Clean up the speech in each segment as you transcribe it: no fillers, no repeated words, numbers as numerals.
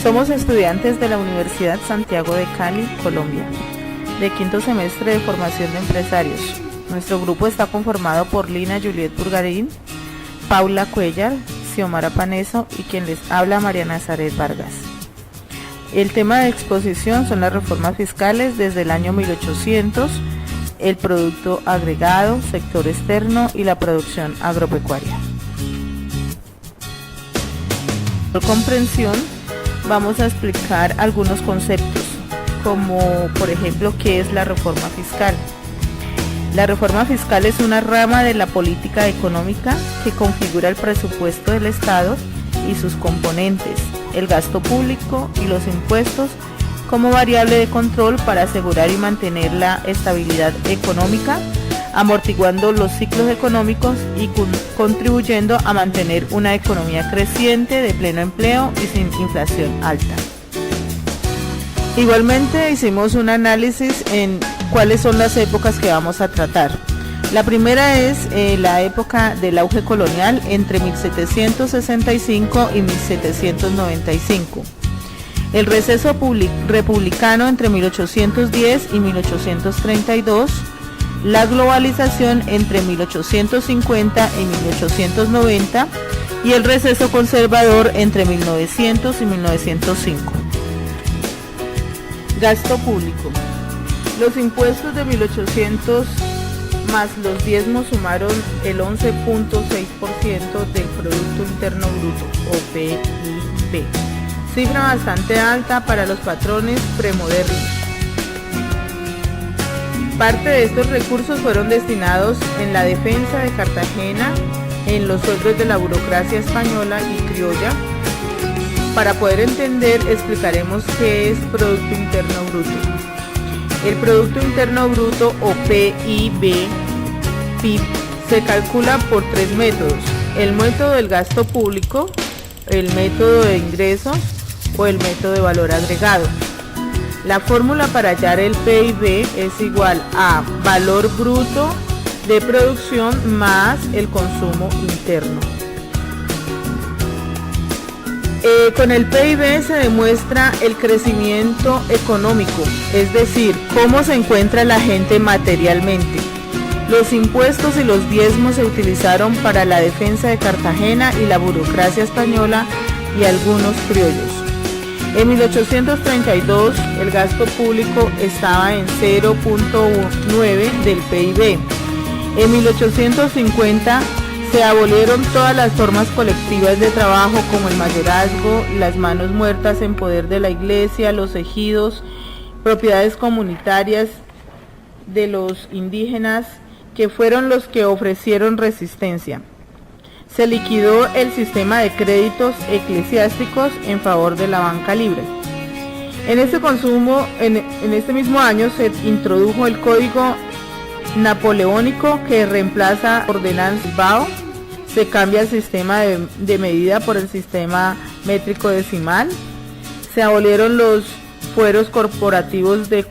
Somos estudiantes de la Universidad Santiago de Cali, Colombia, de quinto semestre de formación de empresarios. Nuestro grupo está conformado por Lina Juliet Burgarín, Paula Cuellar, Xiomara Paneso y quien les habla, María Nazaret Vargas. El tema de exposición son las reformas fiscales desde el año 1800, el producto agregado, sector externo y la producción agropecuaria. Por comprensión, vamos a explicar algunos conceptos, como por ejemplo, ¿qué es la reforma fiscal? La reforma fiscal es una rama de la política económica que configura el presupuesto del Estado y sus componentes, el gasto público y los impuestos, como variable de control para asegurar y mantener la estabilidad económica, amortiguando los ciclos económicos y contribuyendo a mantener una economía creciente de pleno empleo y sin inflación alta. Igualmente hicimos un análisis en cuáles son las épocas que vamos a tratar. La primera es la época del auge colonial entre 1765 y 1795. El receso republicano entre 1810 y 1832, la globalización entre 1850 y 1890 y el receso conservador entre 1900 y 1905. Gasto público. Los impuestos de 1800 más los diezmos sumaron el 11.6% del Producto Interno Bruto, o PIB. Cifra bastante alta para los patrones premodernos. Parte de estos recursos fueron destinados en la defensa de Cartagena, en los sueldos de la burocracia española y criolla. Para poder entender, explicaremos qué es Producto Interno Bruto. El Producto Interno Bruto, o PIB, se calcula por tres métodos: el método del gasto público, el método de ingresos o el método de valor agregado. La fórmula para hallar el PIB es igual a valor bruto de producción más el consumo interno. Con el PIB se demuestra el crecimiento económico, es decir, cómo se encuentra la gente materialmente. Los impuestos y los diezmos se utilizaron para la defensa de Cartagena y la burocracia española y algunos criollos. En 1832 el gasto público estaba en 0.9 del PIB. En 1850 se abolieron todas las formas colectivas de trabajo como el mayorazgo, las manos muertas en poder de la iglesia, los ejidos, propiedades comunitarias de los indígenas, que fueron los que ofrecieron resistencia. Se liquidó el sistema de créditos eclesiásticos en favor de la banca libre. En este mismo año se introdujo el Código Napoleónico, que reemplaza Ordenanza Bao. Se cambia el sistema de medida por el sistema métrico decimal. Se abolieron los fueros corporativos del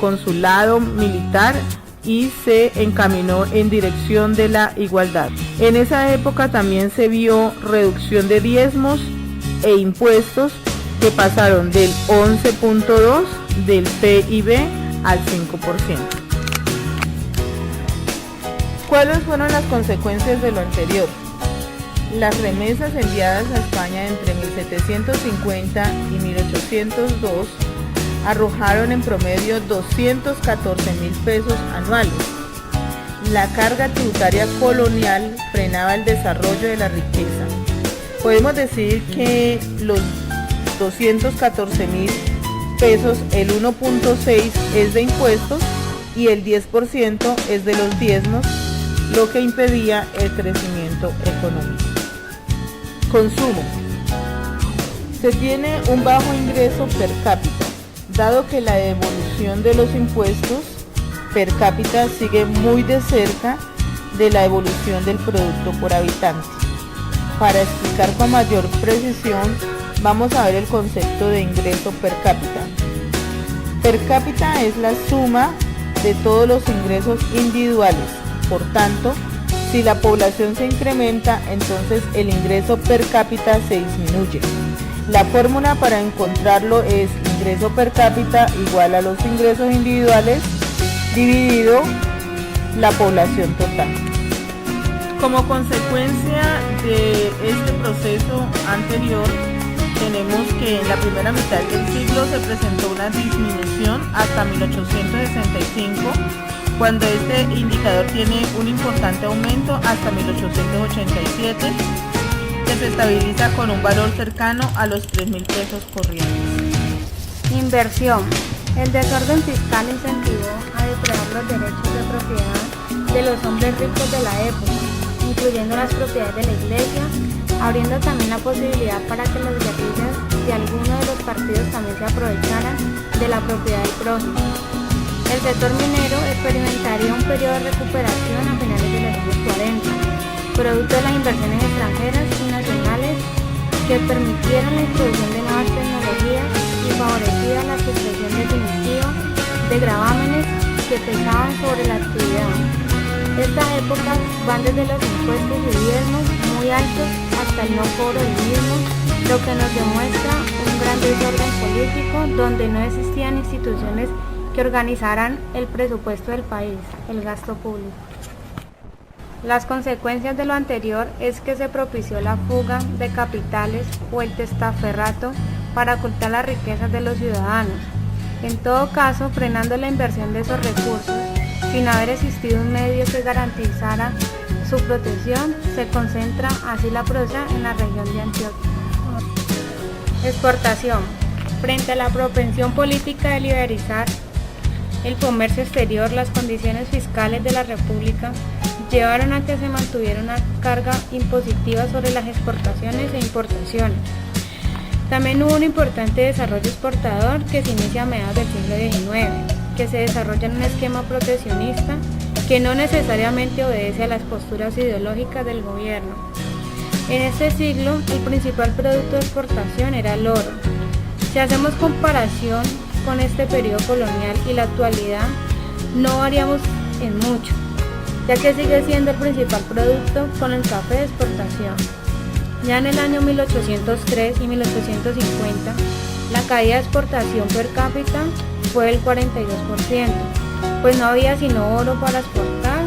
consulado militar y se encaminó en dirección de la igualdad. En esa época también se vio reducción de diezmos e impuestos, que pasaron del 11.2 del PIB al 5%. ¿Cuáles fueron las consecuencias de lo anterior? Las remesas enviadas a España entre 1750 y 1802 arrojaron en promedio 214.000 pesos anuales. La carga tributaria colonial frenaba el desarrollo de la riqueza. Podemos decir que los 214.000 pesos, el 1.6 es de impuestos y el 10% es de los diezmos, lo que impedía el crecimiento económico. Consumo. Se tiene un bajo ingreso per cápita, dado que la evolución de los impuestos per cápita sigue muy de cerca de la evolución del producto por habitante. Para explicar con mayor precisión, vamos a ver el concepto de ingreso per cápita. Per cápita es la suma de todos los ingresos individuales. Por tanto, si la población se incrementa, entonces el ingreso per cápita se disminuye. La fórmula para encontrarlo es ingreso per cápita igual a los ingresos individuales dividido la población total. Como consecuencia de este proceso anterior, tenemos que en la primera mitad del siglo se presentó una disminución hasta 1865, cuando este indicador tiene un importante aumento hasta 1887, que se estabiliza con un valor cercano a los 3.000 pesos corrientes. Inversión. El desorden fiscal incentivó a depredar los derechos de propiedad de los hombres ricos de la época, incluyendo las propiedades de la iglesia, abriendo también la posibilidad para que las guerrillas de alguno de los partidos también se aprovecharan de la propiedad del prójimo. El sector minero experimentaría un periodo de recuperación a finales de los años 40, producto de las inversiones extranjeras y nacionales que permitieron la introducción de nuevas tecnologías y favorecía la supresión definitiva de gravámenes que pesaban sobre la actividad. Estas épocas van desde los impuestos y diezmos muy altos hasta el no cobro del mismo, lo que nos demuestra un gran desorden político donde no existían instituciones que organizaran el presupuesto del país, el gasto público. Las consecuencias de lo anterior es que se propició la fuga de capitales o el testaferrato para ocultar las riquezas de los ciudadanos, en todo caso frenando la inversión de esos recursos. Sin haber existido un medio que garantizara su protección, se concentra así la prosa en la región de Antioquia. Exportación. Frente a la propensión política de liberalizar el comercio exterior, las condiciones fiscales de la República llevaron a que se mantuviera una carga impositiva sobre las exportaciones e importaciones. También hubo un importante desarrollo exportador que se inicia a mediados del siglo XIX, que se desarrolla en un esquema proteccionista que no necesariamente obedece a las posturas ideológicas del gobierno. En este siglo, el principal producto de exportación era el oro. Si hacemos comparación con este periodo colonial y la actualidad, no variamos en mucho, ya que sigue siendo el principal producto con el café de exportación. Ya en el año 1803 y 1850, la caída de exportación per cápita fue del 42%, pues no había sino oro para exportar,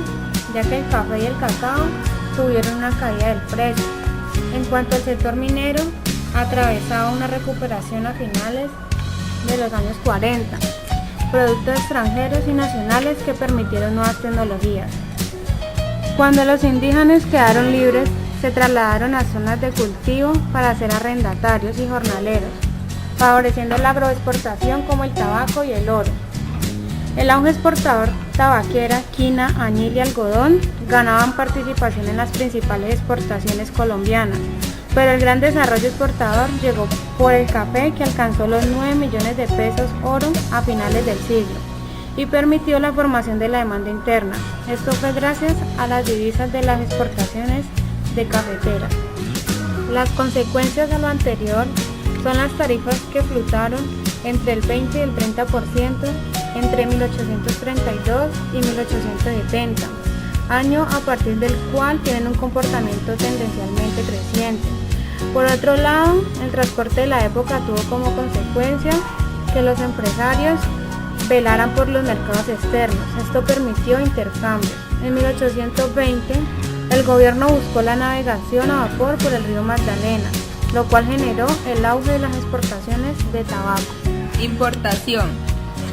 ya que el café y el cacao tuvieron una caída del precio. En cuanto al sector minero, atravesaba una recuperación a finales de los años 40, productos extranjeros y nacionales que permitieron nuevas tecnologías. Cuando los indígenas quedaron libres, se trasladaron a zonas de cultivo para ser arrendatarios y jornaleros, favoreciendo la agroexportación como el tabaco y el oro. El auge exportador tabaquera, quina, añil y algodón ganaban participación en las principales exportaciones colombianas, pero el gran desarrollo exportador llegó por el café, que alcanzó los 9 millones de pesos oro a finales del siglo y permitió la formación de la demanda interna. Esto fue gracias a las divisas de las exportaciones de cafeteras. Las consecuencias de lo anterior son las tarifas que fluctuaron entre el 20 y el 30% entre 1832 y 1870, año a partir del cual tienen un comportamiento tendencialmente creciente. Por otro lado, el transporte de la época tuvo como consecuencia que los empresarios velaran por los mercados externos. Esto permitió intercambios. En 1820, el gobierno buscó la navegación a vapor por el río Magdalena, lo cual generó el auge de las exportaciones de tabaco. Importación.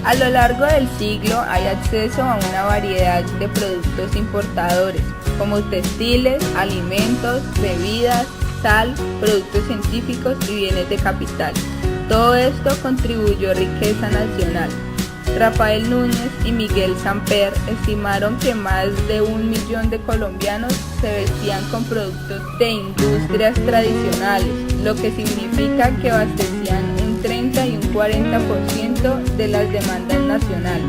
A lo largo del siglo hay acceso a una variedad de productos importadores, como textiles, alimentos, bebidas, sal, productos científicos y bienes de capital. Todo esto contribuyó a riqueza nacional. Rafael Núñez y Miguel Samper estimaron que más de 1 millón de colombianos se vestían con productos de industrias tradicionales, lo que significa que abastecían un 30 y un 40% de las demandas nacionales.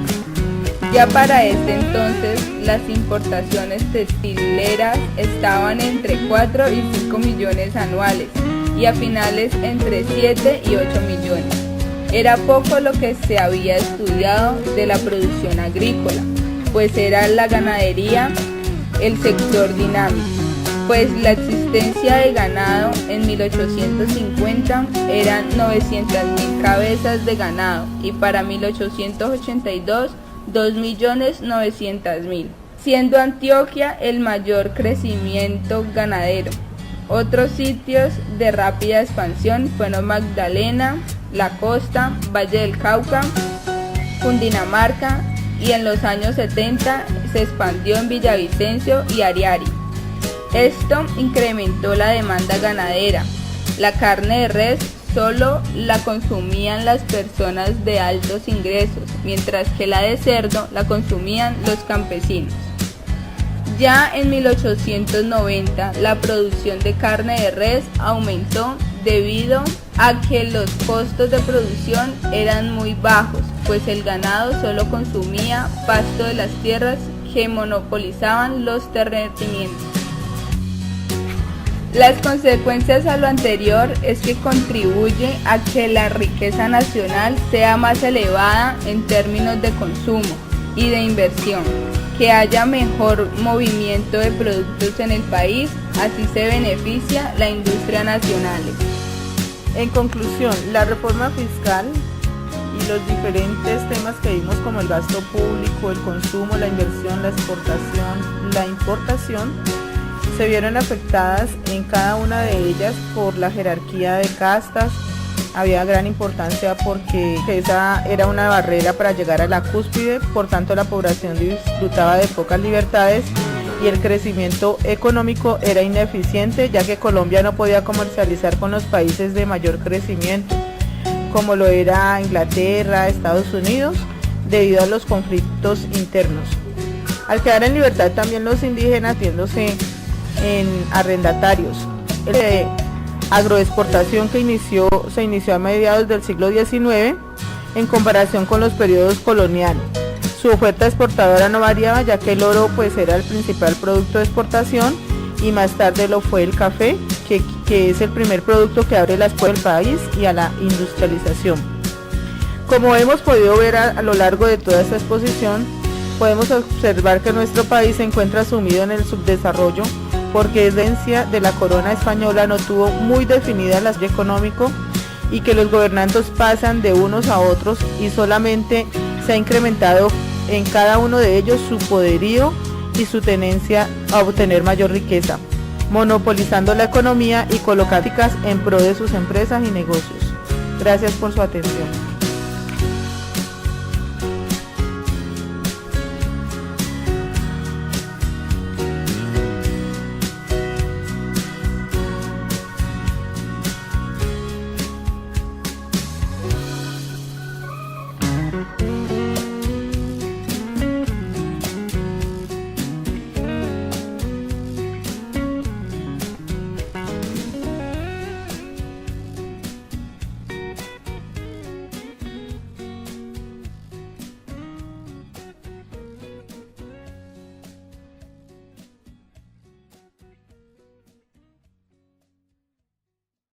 Ya para este entonces, las importaciones textileras estaban entre 4 y 5 millones anuales y a finales entre 7 y 8 millones. Era poco lo que se había estudiado de la producción agrícola, pues era la ganadería el sector dinámico. pues la existencia de ganado en 1850 eran 900.000 cabezas de ganado y para 1882 2.900.000, siendo Antioquia el mayor crecimiento ganadero. Otros sitios de rápida expansión fueron Magdalena, La Costa, Valle del Cauca, Cundinamarca y en los años 70 se expandió en Villavicencio y Ariari. Esto incrementó la demanda ganadera. La carne de res solo la consumían las personas de altos ingresos, mientras que la de cerdo la consumían los campesinos. Ya en 1890 la producción de carne de res aumentó debido a que los costos de producción eran muy bajos, pues el ganado solo consumía pasto de las tierras que monopolizaban los terratenientes. Las consecuencias a lo anterior es que contribuye a que la riqueza nacional sea más elevada en términos de consumo y de inversión, que haya mejor movimiento de productos en el país, así se beneficia la industria nacional. En conclusión, la reforma fiscal y los diferentes temas que vimos como el gasto público, el consumo, la inversión, la exportación, la importación, se vieron afectadas en cada una de ellas por la jerarquía de castas. Había gran importancia porque esa era una barrera para llegar a la cúspide, por tanto la población disfrutaba de pocas libertades y el crecimiento económico era ineficiente, ya que Colombia no podía comercializar con los países de mayor crecimiento, como lo era Inglaterra, Estados Unidos, debido a los conflictos internos. Al quedar en libertad también los indígenas, viéndose en arrendatarios. Agroexportación que se inició a mediados del siglo XIX en comparación con los periodos coloniales. Su oferta exportadora no variaba, ya que el oro pues era el principal producto de exportación y más tarde lo fue el café, que es el primer producto que abre las puertas del país y a la industrialización. Como hemos podido ver a lo largo de toda esta exposición, podemos observar que nuestro país se encuentra sumido en el subdesarrollo porque la herencia de la corona española no tuvo muy definida el aspecto económico y que los gobernantes pasan de unos a otros y solamente se ha incrementado en cada uno de ellos su poderío y su tenencia a obtener mayor riqueza, monopolizando la economía y colocando en pro de sus empresas y negocios. Gracias por su atención.